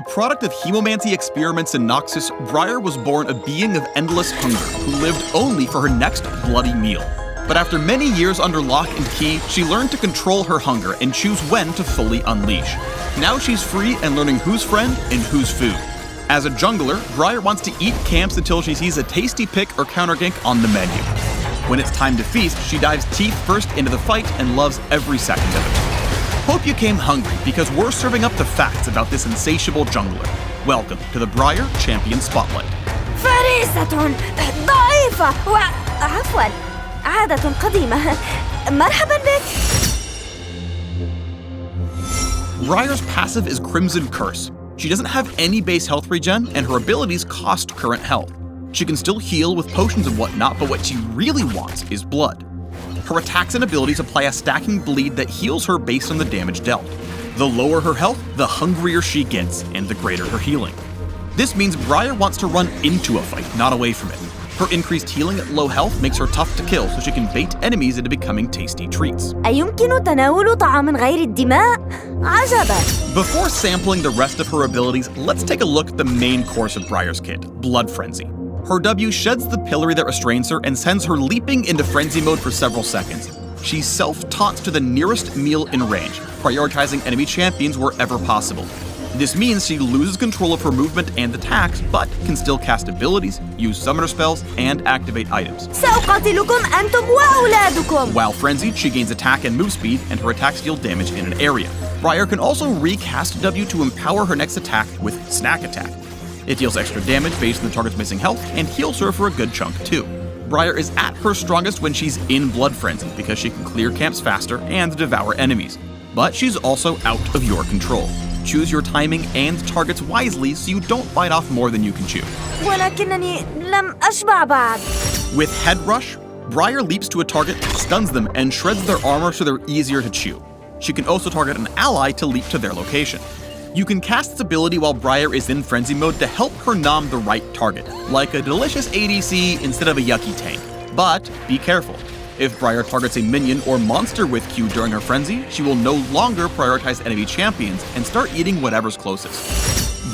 product of hemomancy experiments in Noxus, براير was born a being of endless hunger who lived only for her next bloody meal. But after many years under lock and key, she learned to control her hunger and choose when to fully unleash. Now she's free and learning who's friend and who's food. As a jungler, براير wants to eat camps until she sees a tasty pick or counter gank on the menu. When it's time to feast, she dives teeth first into the fight and loves every second of it. Hope you came hungry, because we're serving up the facts about this insatiable jungler. Welcome to the براير Champion Spotlight. فريسة ضعيفة عفواً عادة قديمة. مرحباً بك. براير's passive is Crimson Curse. She doesn't have any base health regen, and her abilities cost current health. She can still heal with potions and whatnot, but what she really wants is blood. Her attacks and abilities apply a stacking bleed that heals her based on the damage dealt. The lower her health, the hungrier she gets, and the greater her healing. This means براير wants to run into a fight, not away from it. Her increased healing at low health makes her tough to kill, so she can bait enemies into becoming tasty treats. أيمكن تناول طعام غير الدماء؟ عجباً. Before sampling the rest of her abilities, let's take a look at the main course of براير's kit, Blood Frenzy. Her W sheds the pillory that restrains her and sends her leaping into frenzy mode for several seconds. She self-taunts to the nearest meal in range, prioritizing enemy champions wherever possible. This means she loses control of her movement and attacks, but can still cast abilities, use summoner spells, and activate items. سأقاتلكم أنتم وأولادكم. While frenzied, she gains attack and move speed, and her attacks deal damage in an area. براير can also recast W to empower her next attack with Snack Attack. It deals extra damage based on the target's missing health, and heals her for a good chunk too. براير is at her strongest when she's in Blood Frenzy, because she can clear camps faster and devour enemies. But she's also out of your control. Choose your timing and targets wisely so you don't bite off more than you can chew. ولكنني لم أشبع بعد. With Head Rush, براير leaps to a target, stuns them, and shreds their armor so they're easier to chew. She can also target an ally to leap to their location. You can cast its ability while براير is in frenzy mode to help her nom the right target, like a delicious ADC instead of a yucky tank. But be careful. If براير targets a minion or monster with Q during her frenzy, she will no longer prioritize enemy champions and start eating whatever's closest.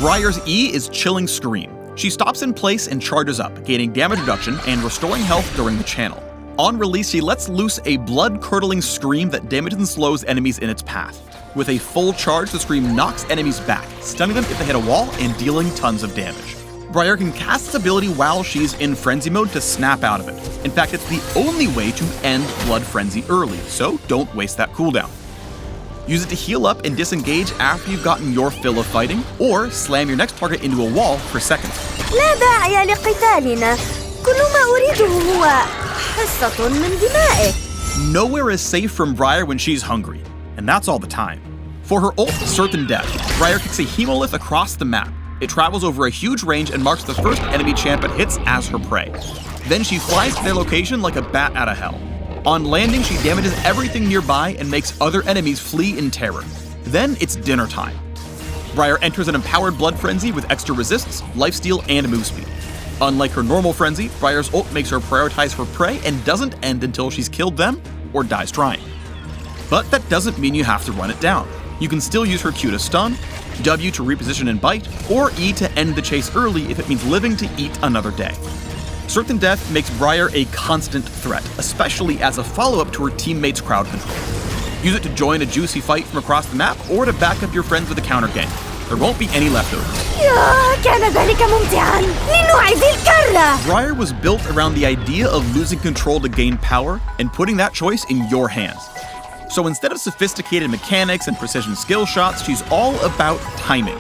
برايer's E is Chilling Scream. She stops in place and charges up, gaining damage reduction and restoring health during the channel. On release, she lets loose a blood-curdling scream that damages and slows enemies in its path. With a full charge, the scream knocks enemies back, stunning them if they hit a wall and dealing tons of damage. براير can cast its ability while she's in frenzy mode to snap out of it. In fact, it's the only way to end Blood Frenzy early, so don't waste that cooldown. Use it to heal up and disengage after you've gotten your fill of fighting, or slam your next target into a wall for seconds. لا داعي لقتالنا. كل ما أريده هو حصة من دمائك. Nowhere is safe from براير when she's hungry, and that's all the time. For her ult, Certain Death, براير kicks a hemolith across the map. It travels over a huge range and marks the first enemy champ it hits as her prey. Then she flies to their location like a bat out of hell. On landing, she damages everything nearby and makes other enemies flee in terror. Then it's dinner time. براير enters an empowered Blood Frenzy with extra resists, lifesteal, and move speed. Unlike her normal frenzy, برايer's ult makes her prioritize her prey and doesn't end until she's killed them or dies trying. But that doesn't mean you have to run it down. You can still use her Q to stun, W to reposition and bite, or E to end the chase early if it means living to eat another day. Certain Death makes براير a constant threat, especially as a follow-up to her teammates' crowd control. Use it to join a juicy fight from across the map, or to back up your friends with a counter gank. There won't be any leftovers. كان ذلك ممتعاً. لنعيد الكرة. براير was built around the idea of losing control to gain power and putting that choice in your hands. So instead of sophisticated mechanics and precision skill shots, she's all about timing.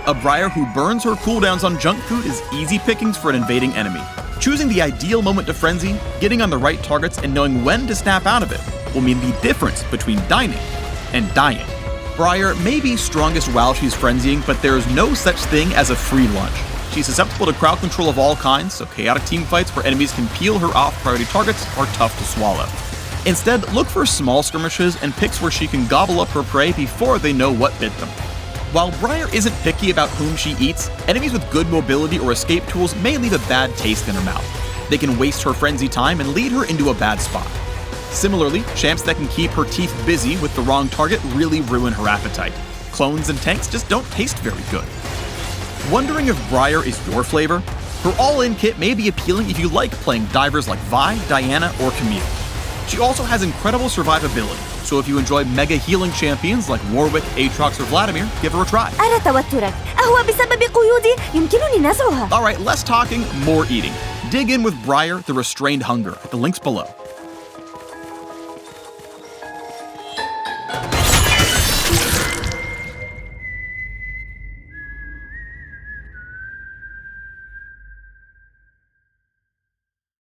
A براير who burns her cooldowns on junk food is easy pickings for an invading enemy. Choosing the ideal moment to frenzy, getting on the right targets, and knowing when to snap out of it will mean the difference between dining and dying. براير may be strongest while she's frenzying, but there is no such thing as a free lunch. She's susceptible to crowd control of all kinds, so chaotic teamfights where enemies can peel her off priority targets are tough to swallow. Instead, look for small skirmishes and picks where she can gobble up her prey before they know what bit them. While براير isn't picky about whom she eats, enemies with good mobility or escape tools may leave a bad taste in her mouth. They can waste her frenzy time and lead her into a bad spot. Similarly, champs that can keep her teeth busy with the wrong target really ruin her appetite. Clones and tanks just don't taste very good. Wondering if براير is your flavor? Her all-in kit may be appealing if you like playing divers like Vi, Diana, or Camille. She also has incredible survivability, so if you enjoy mega healing champions like Warwick, Aatrox, or Vladimir, give her a try. أرى توترك. أهو بسبب قيودي يمكنني نزعها. Alright, less talking, more eating. Dig in with براير, the Restrained Hunger, at the links below.